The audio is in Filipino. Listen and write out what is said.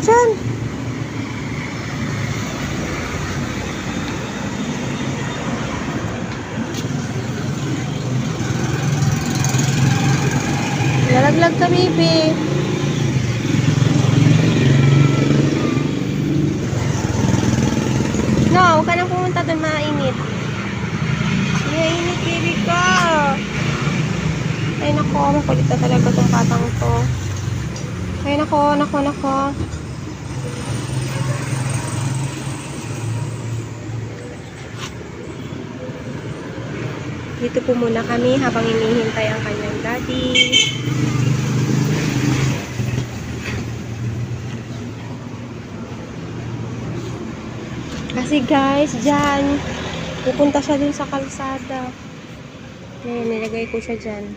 dyan. Nalaglag ka, baby. No, huwag ka nang pumunta doon, mainit. Mainit, baby ko. Ay, nako, makulit na talaga tong batang to. Ay, nako. Dito po muna kami habang hinihintay ang kanyang daddy. Kasi guys, dyan, pupunta siya dun sa kalsada. Ayan, nilagay ko siya dyan.